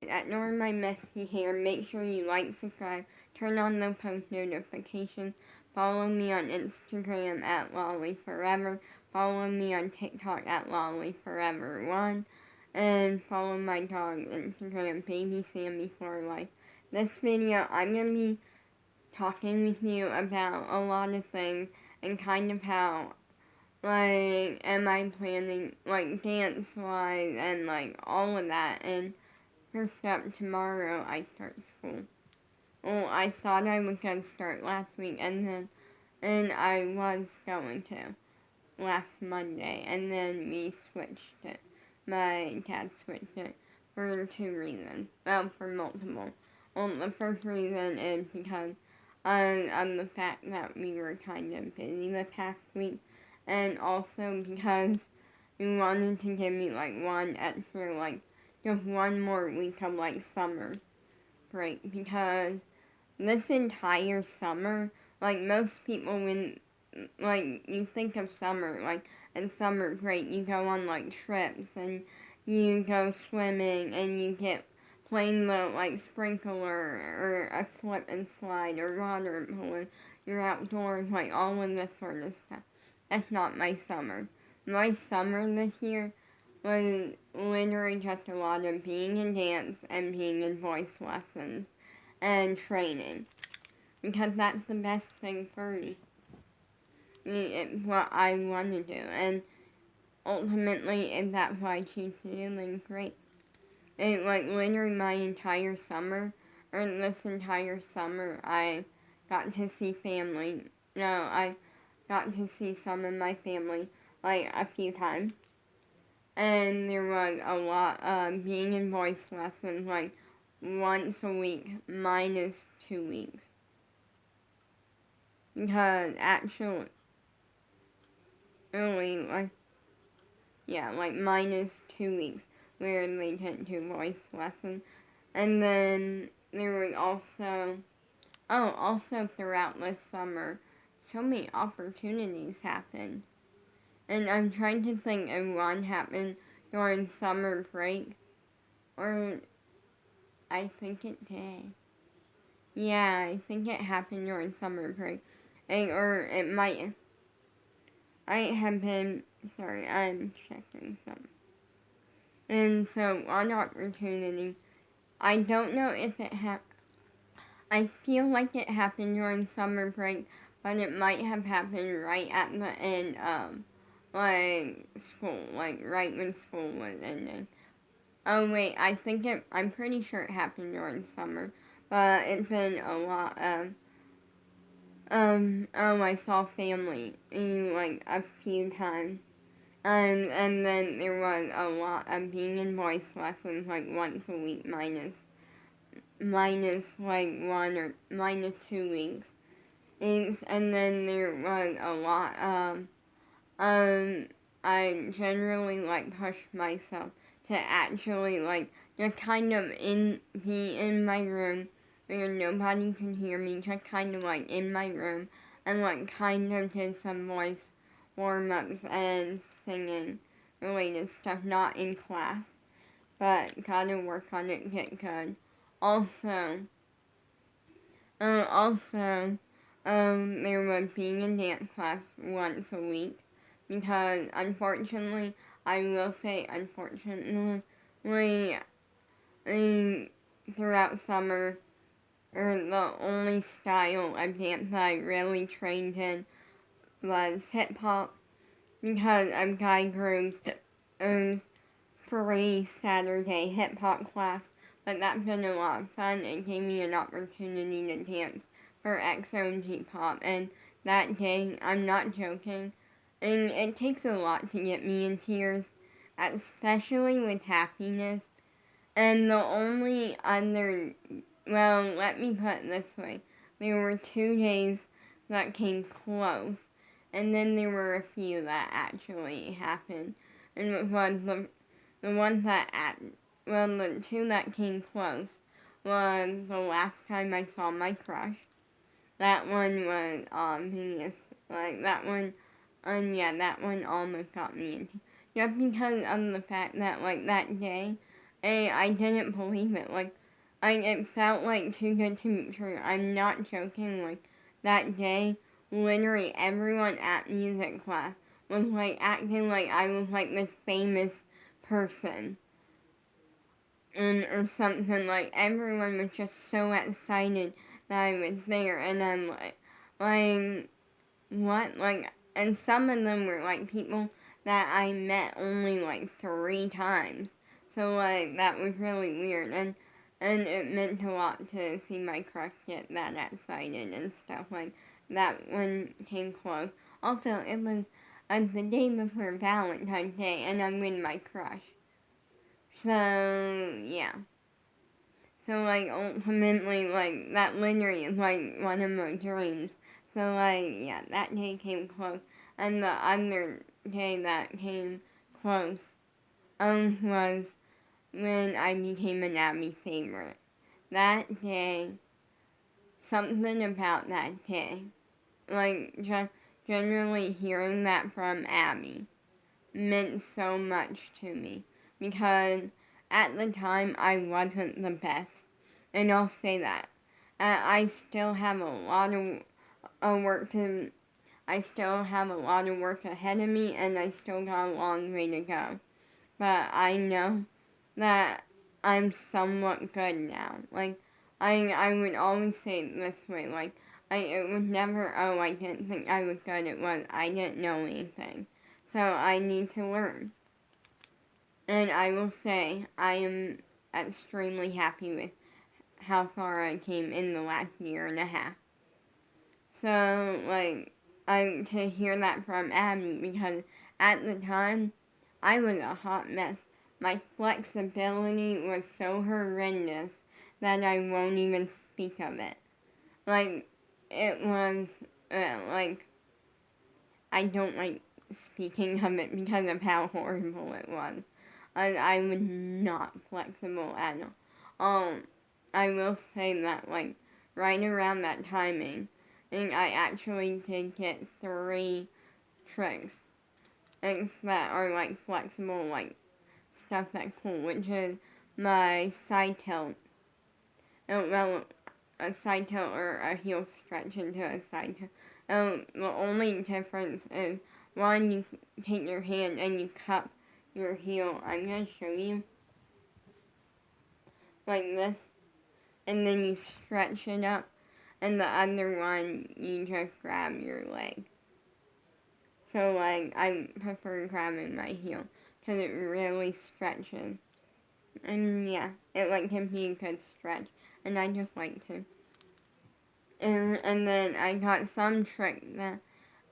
Ignore my messy hair. Make sure you like, subscribe, turn on the post notifications. Follow me on Instagram at LollyForever. Follow me on TikTok at LollyForever1. And follow my dog Instagram, Baby Sammy for Life. This video, I'm going to be talking with you about a lot of things and kind of how, like, am I planning, like, dance-wise and, like, all of that. And first up, tomorrow I start school. Well, I thought I was going to start last week, and I was going to last Monday, and then we switched it. My dad switched it for two reasons. Well, for multiple. Well, the first reason is because of the fact that we were kind of busy the past week, and also because we wanted to give me like one extra, like just one more week of like summer break, because this entire summer, like most people when like you think of summer, like and summer break, you go on like trips and you go swimming and you get playing the like sprinkler or a slip and slide or water polo. You're outdoors, like all of this sort of stuff. That's not my summer. My summer this year was literally just a lot of being in dance and being in voice lessons and training, because that's the best thing for me. It's what I want to do, and ultimately, if that's what I choose to do, then great. And like literally my entire summer, or this entire summer, I got to see family. No, I got to see some of my family like a few times. And there was a lot of being in voice lessons like once a week minus 2 weeks. Because actually, like, yeah, like minus 2 weeks where they didn't do voice lessons. And then there was also throughout this summer, so many opportunities happened. And I'm trying to think if one happened during summer break, or I think it did. Yeah, I think it happened during summer break. Or it might have been, sorry, I'm checking something. And so, one opportunity, I don't know if it happened. I feel like it happened during summer break, but it might have happened right at the end of, like, school, like, right when school was ending. Oh, wait, I'm pretty sure it happened during summer, but it's been a lot of, I saw family, like, a few times. And then there was a lot of being in voice lessons, like, once a week minus like 2 weeks. And then there was a lot I generally like push myself to actually like just kind of be in my room where nobody can hear me, just kind of like in my room and like kind of did some voice warm-ups and singing related stuff, not in class, but gotta work on it, get good. Also, there was being in dance class once a week, because unfortunately, I will say unfortunately, throughout summer, or the only style of dance I really trained in was hip hop, because of Guy Groove's free Saturday hip hop class. But that's been a lot of fun. It gave me an opportunity to dance for EXO and G-pop, and that day, I'm not joking, and it takes a lot to get me in tears, especially with happiness. And the only other, well, let me put it this way, there were 2 days that came close, and then there were a few that actually happened, and it was the ones that, the two that came close was the last time I saw my crush. That one was obvious. Like, that one, that one almost got me into. Just because of the fact that, like, that day, and I didn't believe it. It felt like too good to be true. I'm not joking. Like, that day, literally everyone at music class was like acting like I was like this famous person. And or something, like everyone was just so excited that I was there, and I'm like what, and some of them were like people that I met only like 3 times, so like that was really weird, and it meant a lot to see my crush get that excited and stuff like that when came close. Also, it was the day before Valentine's Day, and I'm with my crush. So, yeah. So, like, ultimately, like, that literally is, like, one of my dreams. So, like, yeah, that day came close. And the other day that came close was when I became an Abby favorite. That day, something about that day, like, just generally hearing that from Abby meant so much to me. Because at the time, I wasn't the best. And I'll say that. I still have a lot of work to. I still have a lot of work ahead of me, and I still got a long way to go. But I know that I'm somewhat good now. Like, I would always say it this way. Like, it was never, oh, I didn't think I was good. It was, I didn't know anything. So I need to learn. And I will say, I am extremely happy with how far I came in the last year and a half. So, like, to hear that from Abby, because at the time, I was a hot mess. My flexibility was so horrendous that I won't even speak of it. Like, it was, like, I don't like speaking of it because of how horrible it was. And I was not flexible at all. I will say that, like, right around that timing, and I actually did get 3 tricks that are, like, flexible, like, stuff that's cool, which is my side tilt. Well, a side tilt or a heel stretch into a side tilt. The only difference is, one, you take your hand and you cup your heel. I'm going to show you. Like this. And then you stretch it up. And the other one, you just grab your leg. So, like, I prefer grabbing my heel because it really stretches. And yeah, it, like, gives me a good stretch. And I just like to. And then I got some trick that,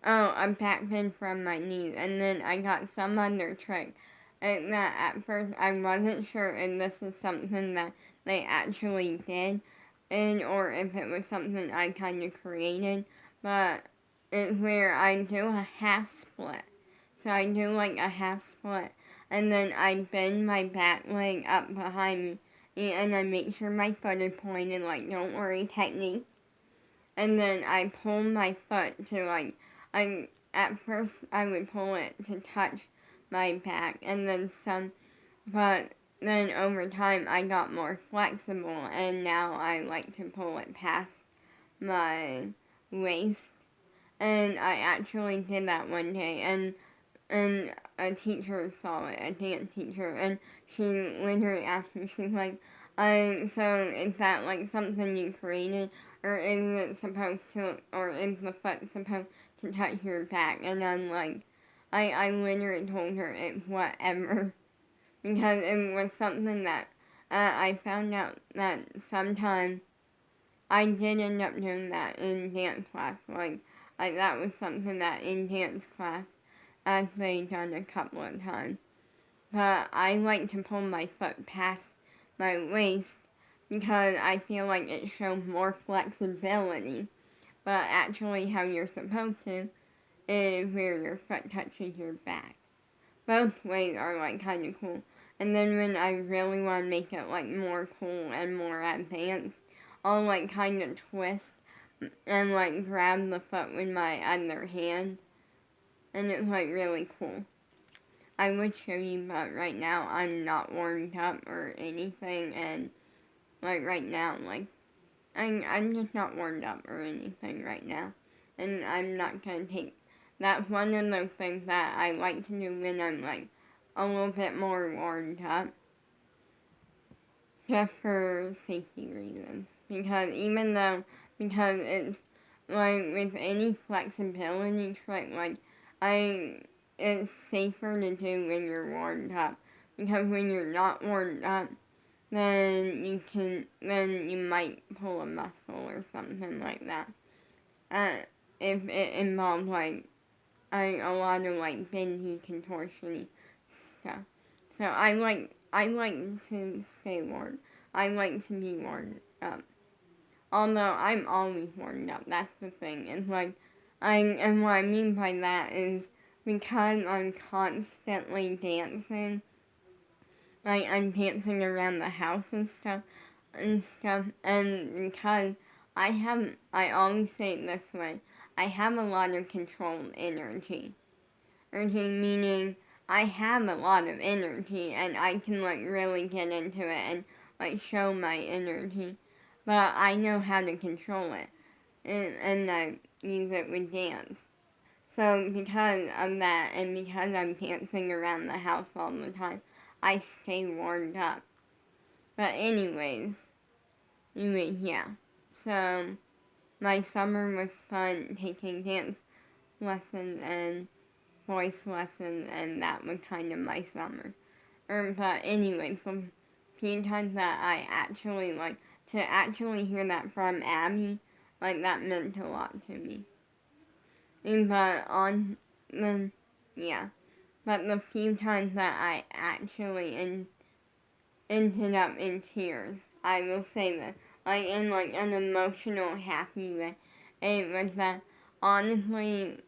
a back bend from my knees. And then I got some other trick that at first I wasn't sure if this is something that they actually did, or if it was something I kind of created. But it's where I do a half split. So I do like a half split, and then I bend my back leg up behind me, and I make sure my foot is pointed, like, don't worry, technique. And then I pull my foot to, like, at first I would pull it to touch my back, and then but then over time I got more flexible, and now I like to pull it past my waist. And I actually did that one day, and a teacher saw it, a dance teacher, and she literally asked me, she's like, so is that like something you created, or is it supposed to, or is the foot supposed to touch your back? And I'm like, I literally told her it's whatever, because it was something that I found out that sometimes I did end up doing that in dance class, like that was something that in dance class I've done a couple of times. But I like to pull my foot past my waist because I feel like it shows more flexibility. But actually how you're supposed to is where your foot touches your back. Both ways are like kind of cool. And then when I really want to make it like more cool and more advanced, I'll like kind of twist and like grab the foot with my other hand, and it's like really cool. I would show you, but right now I'm not warmed up or anything, and like right now, like I'm just not warmed up or anything right now, and I'm not gonna take. That's one of those things that I like to do when I'm like a little bit more warmed up, just for safety reasons. Because because it's like with any flexibility trick, like it's safer to do when you're warmed up. Because when you're not warmed up, then you might pull a muscle or something like that. If it involves like a lot of like bendy contortion stuff. So I like to stay warm. I like to be warmed up. Although I'm always warmed up, that's the thing. It's like and what I mean by that is because I'm constantly dancing, like I'm dancing around the house and because I always say it this way, I have a lot of controlled energy. Energy meaning I have a lot of energy and I can like really get into it and like show my energy, but I know how to control it and I use it with dance. So because of that and because I'm dancing around the house all the time, I stay warmed up. But yeah. So my summer was fun taking dance lessons and voice lessons, and that was kind of my summer. But anyways, the few times that I actually to actually hear that from Abby, like that meant a lot to me. But yeah. But the few times that I actually ended up in tears, I will say that, like in like an emotional, happy way, it was that honestly.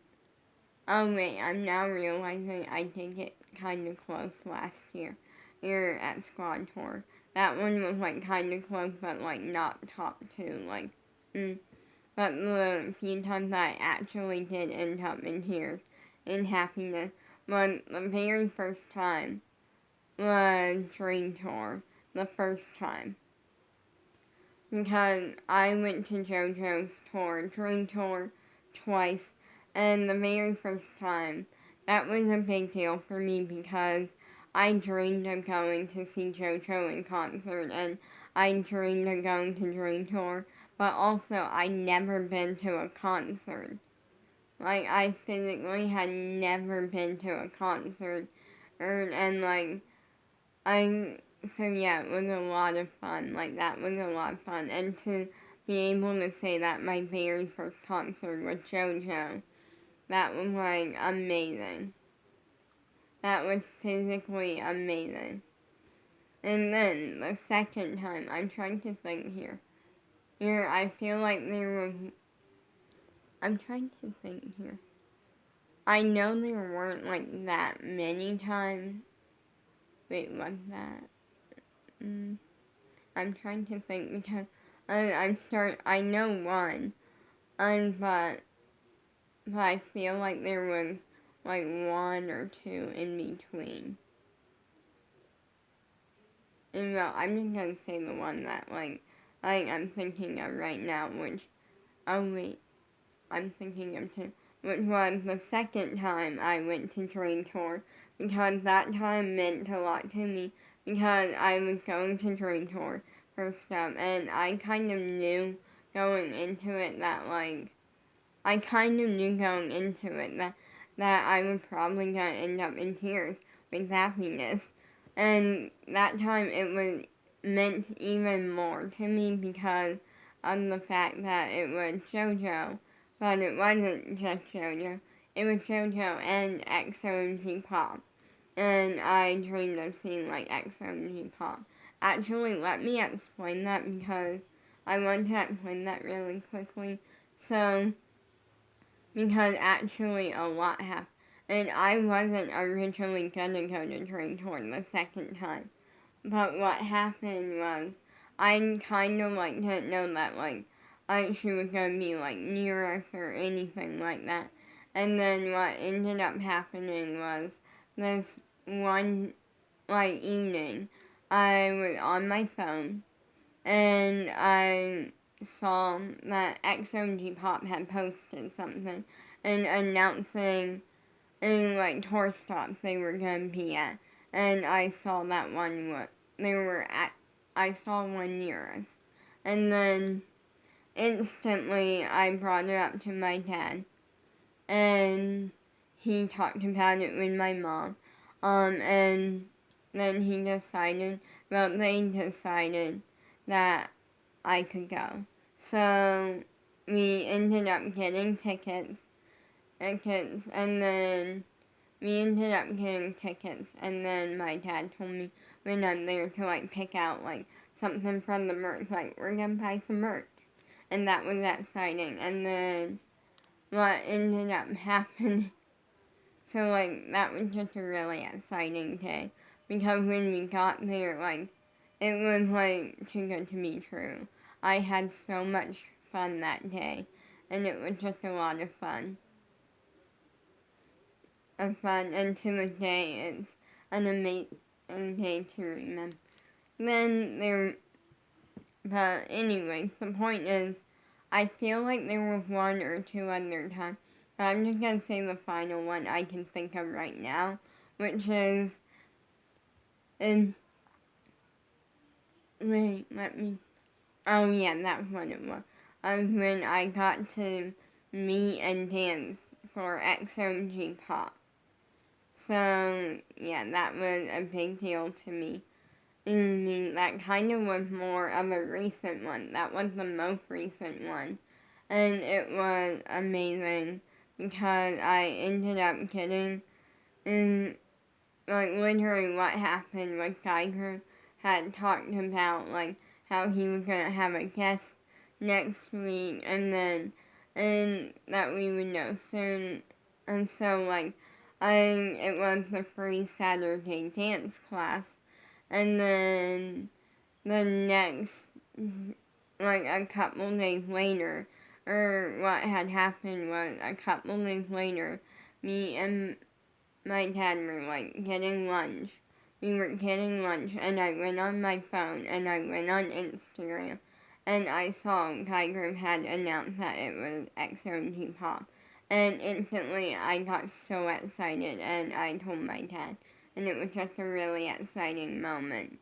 Oh wait, I'm now realizing I did get kind of close last year. Here at Squad Tour. That one was like kind of close, but like not top two. But the few times I actually did end up in tears, in happiness, was the very first time was Dream Tour. The first time. Because I went to JoJo's tour, Dream Tour, twice, and the very first time, that was a big deal for me because I dreamed of going to see JoJo in concert, and I dreamed of going to Dream Tour, but also I'd never been to a concert. Like, I physically had never been to a concert, and like, so yeah, it was a lot of fun. Like, that was a lot of fun. And to be able to say that my very first concert with JoJo, that was like amazing. That was physically amazing. And then the second time, I'm trying to think here. I feel like I'm trying to think here. I know there weren't like that many times. Wait, what's that? I'm trying to think because I know one, but I feel like there was like one or two in between. And well, I'm just gonna say the one that I'm thinking of right now, which I'm thinking of two, which was the second time I went to Dream Tour because that time meant a lot to me because I was going to Dream Tour first up, and I kind of knew going into it that that I was probably gonna end up in tears with happiness. And that time it was meant even more to me because of the fact that it was JoJo, but it wasn't just JoJo. It was JoJo and XOMG Pop. And I dreamed of seeing like XOMG Pop. Actually, let me explain that because I want to explain that really quickly. So, because actually a lot happened. And I wasn't originally gonna go to Dream Tour the second time. But what happened was, I kind of like didn't know that she was gonna be like near us or anything like that. And then what ended up happening was this one, like, evening, I was on my phone, and I saw that XOG Pop had posted something, and announcing in, like, tour stops they were gonna be at, and I saw that one, they were at, I saw one near us, and then instantly I brought it up to my dad, and he talked about it with my mom, and then they decided that I could go. So we ended up getting tickets, and then my dad told me when I'm there to, like, pick out, like, something from the merch, like, we're gonna buy some merch, and that was exciting, and then what ended up happening, so, like, that was just a really exciting day, because when we got there, like, it was, like, too good to be true. I had so much fun that day, and it was just a lot of fun. And to this day, it's an amazing day to remember. But anyway, the point is, I feel like there was one or two other times, but I'm just gonna say the final one I can think of right now, which is oh yeah, that's what it was. When I got to meet and dance for XOG Pop. So, yeah, that was a big deal to me. I mean, that kind of was more of a recent one. That was the most recent one. And it was amazing because I ended up getting in, like, literally what happened was Geiger had talked about, like, how he was going to have a guest next week and that we would know soon. And so, like, it was the free Saturday dance class. And then the next, like, a couple days later, or what had happened was a couple days later, me and my dad were, like, getting lunch. We were getting lunch, and I went on my phone, and I went on Instagram, and I saw Geiger had announced that it was XOG Pop. And instantly, I got so excited, and I told my dad. And it was just a really exciting moment.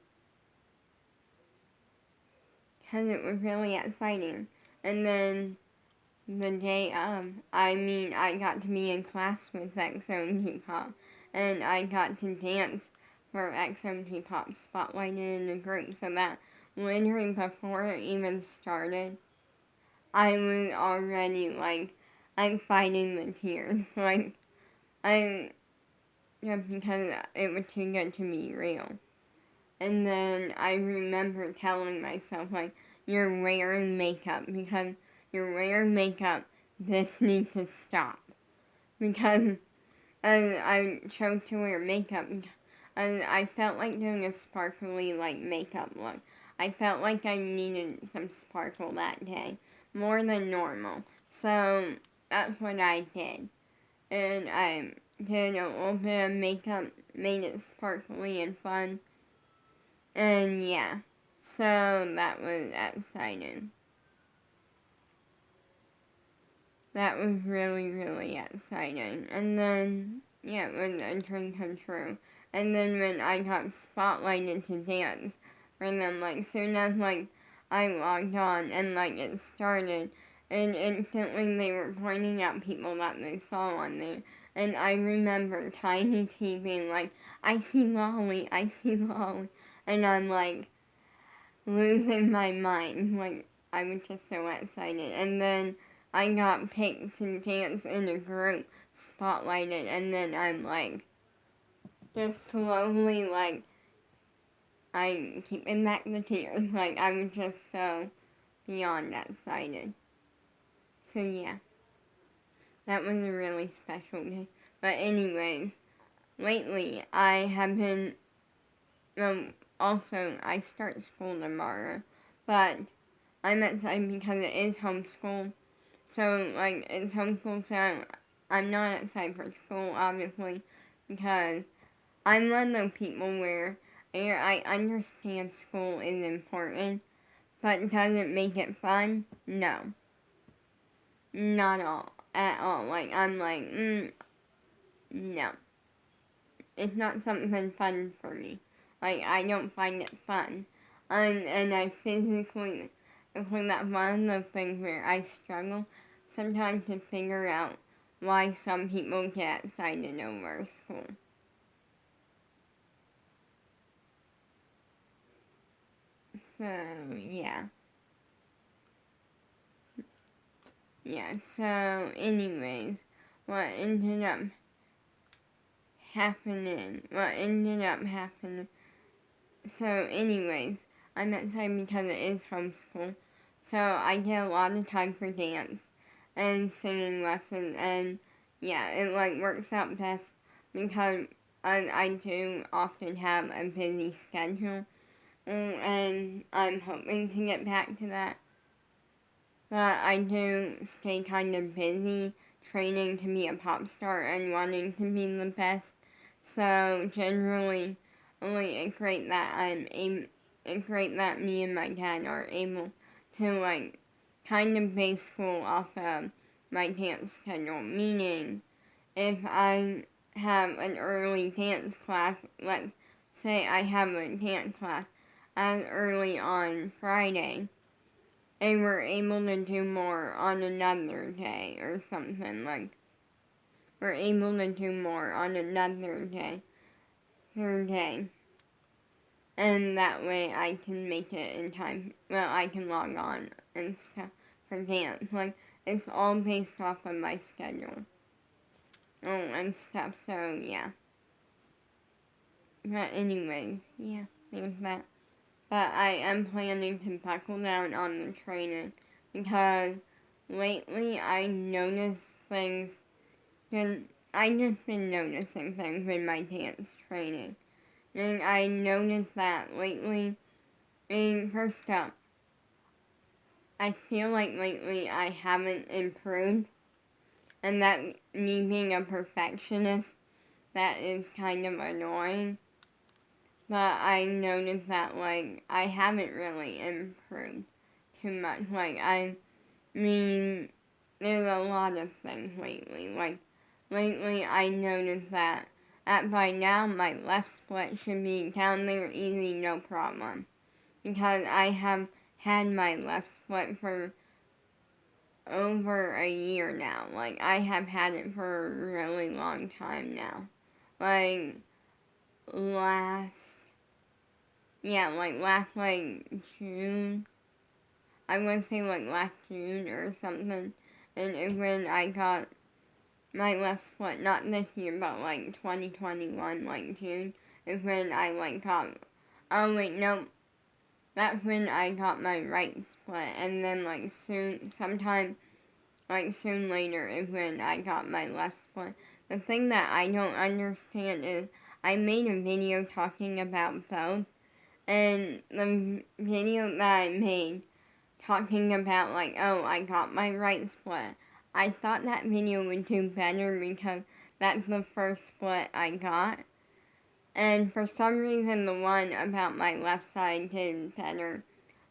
Because it was really exciting. And then the day of, I got to be in class with XOG Pop. And I got to dance for XOG Pop spotlighted in the group. So that literally before it even started, I was already, like, I'm fighting the tears. Like, just because it was too good to be real. And then I remember telling myself, like, you're wearing makeup because you're wearing makeup, this needs to stop. Because I chose to wear makeup and I felt like doing a sparkly, like, makeup look. I felt like I needed some sparkle that day, more than normal. So that's what I did. And I did a little bit of makeup, made it sparkly and fun. And yeah, so that was exciting. That was really, really exciting. And then, yeah, it was a dream come true. And then when I got spotlighted to dance for them, like, soon as, like, I logged on and, like, it started, and instantly they were pointing out people that they saw on there. And I remember Tiny T being like, I see Lolly, I see Lolly. And I'm like, losing my mind. Like, I was just so excited. And then I got picked to dance in a group, spotlighted, and then I'm like, just slowly, like, I'm keeping back the tears. Like, I was just so beyond excited. So, yeah, that was a really special day. But, anyways, lately I have been, also, I start school tomorrow, but I'm excited because it is homeschool. So, like, it's homeschool, so I'm not excited for school, obviously, because I'm one of those people where I understand school is important, but does it make it fun? No. Not all. At all. Like, I'm like, no. It's not something fun for me. Like, I don't find it fun. And I physically, I think that's one of the things where I struggle sometimes to figure out why some people get excited over school. So, yeah. Yeah, so anyways, what ended up happening, so anyways, I'm excited because it is homeschool, so I get a lot of time for dance and singing lessons, and yeah, it like works out best because I do often have a busy schedule, and I'm hoping to get back to that. But I do stay kind of busy training to be a pop star and wanting to be the best. So generally, it's great that it's great that me and my dad are able to like kind of base school off of my dance schedule. Meaning, if I have an early dance class, let's say I have a dance class as early on Friday, and we're able to do more on another day or something. Like, we're able to do more on another day, and that way I can make it in time. Well, I can log on and stuff for dance. Like, it's all based off of my schedule. And stuff, so yeah. But anyways, yeah, there's that. But I am planning to buckle down on the training because lately I noticed things, and I just been noticing things in my dance training. And I noticed that lately, and first up, I feel like lately I haven't improved, and that me being a perfectionist, that is kind of annoying. But I noticed that, like, I haven't really improved too much. Like, I mean, there's a lot of things lately. Like, lately I noticed that by now my left split should be down there easy, no problem. Because I have had my left split for over a year now. Like, I have had it for a really long time now. Like, last, like June. I want to say like last June or something. And it when I got my left split, not this year, but like 2021, like June, is when I like got, oh wait, no, that's when I got my right split. And then like sometime like soon later is when I got my left split. The thing that I don't understand is I made a video talking about both, and the video that I made talking about like, oh, I got my right split, I thought that video would do better because that's the first split I got. And for some reason the one about my left side did better.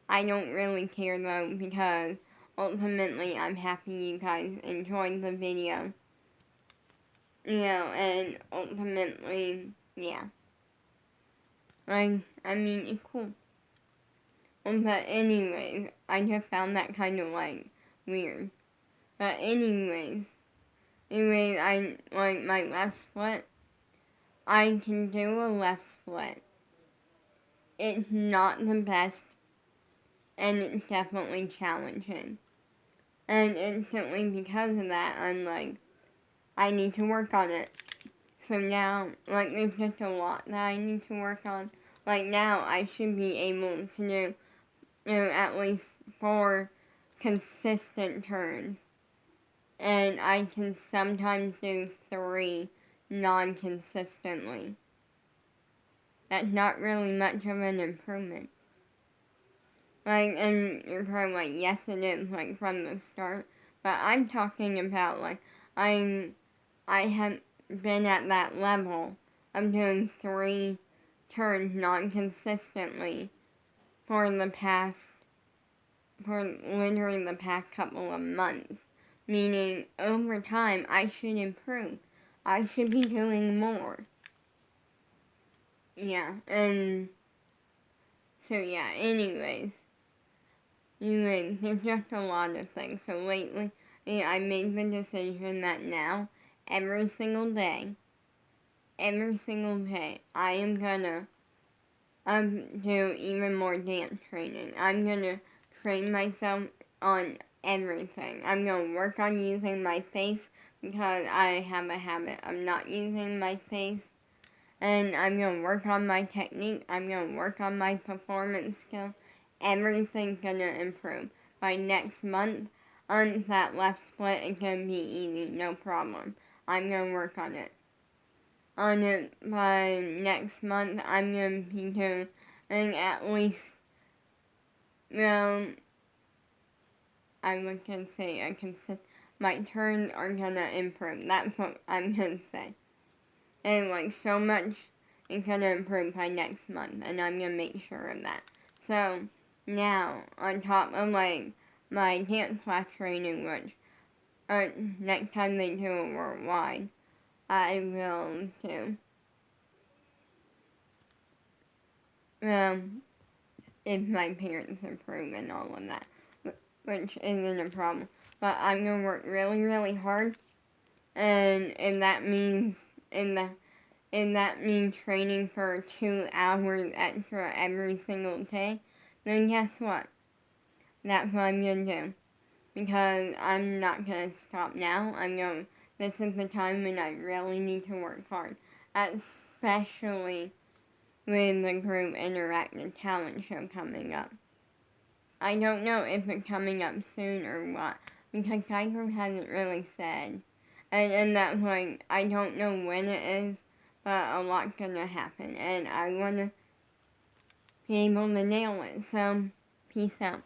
I don't really care though because ultimately I'm happy you guys enjoyed the video. You know, and ultimately, yeah. Like, I mean, it's cool. But anyways, I just found that kind of like weird. But anyways, I like my left split. I can do a left split. It's not the best, and it's definitely challenging. And instantly because of that, I'm like, I need to work on it. So now, like, there's just a lot that I need to work on. Like, now I should be able to do, at least 4 consistent turns. And I can sometimes do 3 non-consistently. That's not really much of an improvement. Like, and you're probably like, yes it is, like, from the start. But I'm talking about, like, I have been at that level I'm doing 3 turns non-consistently for literally the past couple of months. Meaning, over time, I should improve. I should be doing more. Yeah, and so yeah, anyways, there's just a lot of things. So lately, I made the decision that now, every single day, I am gonna do even more dance training. I'm gonna train myself on everything. I'm gonna work on using my face because I have a habit of not using my face. And I'm gonna work on my technique. I'm gonna work on my performance skill. Everything's gonna improve. By next month, on that left split, it's gonna be easy, no problem. I'm gonna work on it. On it by next month, I'm gonna be doing at least, well, I would say my turns are gonna improve. That's what I'm gonna say. And so much is gonna improve by next month, and I'm gonna make sure of that. So now, on top of my dance class training, which next time they do it worldwide, I will do. If my parents approve and all of that, which isn't a problem. But I'm gonna work really, really hard, and if that means training for 2 hours extra every single day, then guess what? That's what I'm gonna do. Because I'm not gonna stop now. This is the time when I really need to work hard. Especially with the group interactive talent show coming up. I don't know if it's coming up soon or what, because Geiger hasn't really said. And that's I don't know when it is, but a lot's gonna happen, and I wanna be able to nail it, so peace out.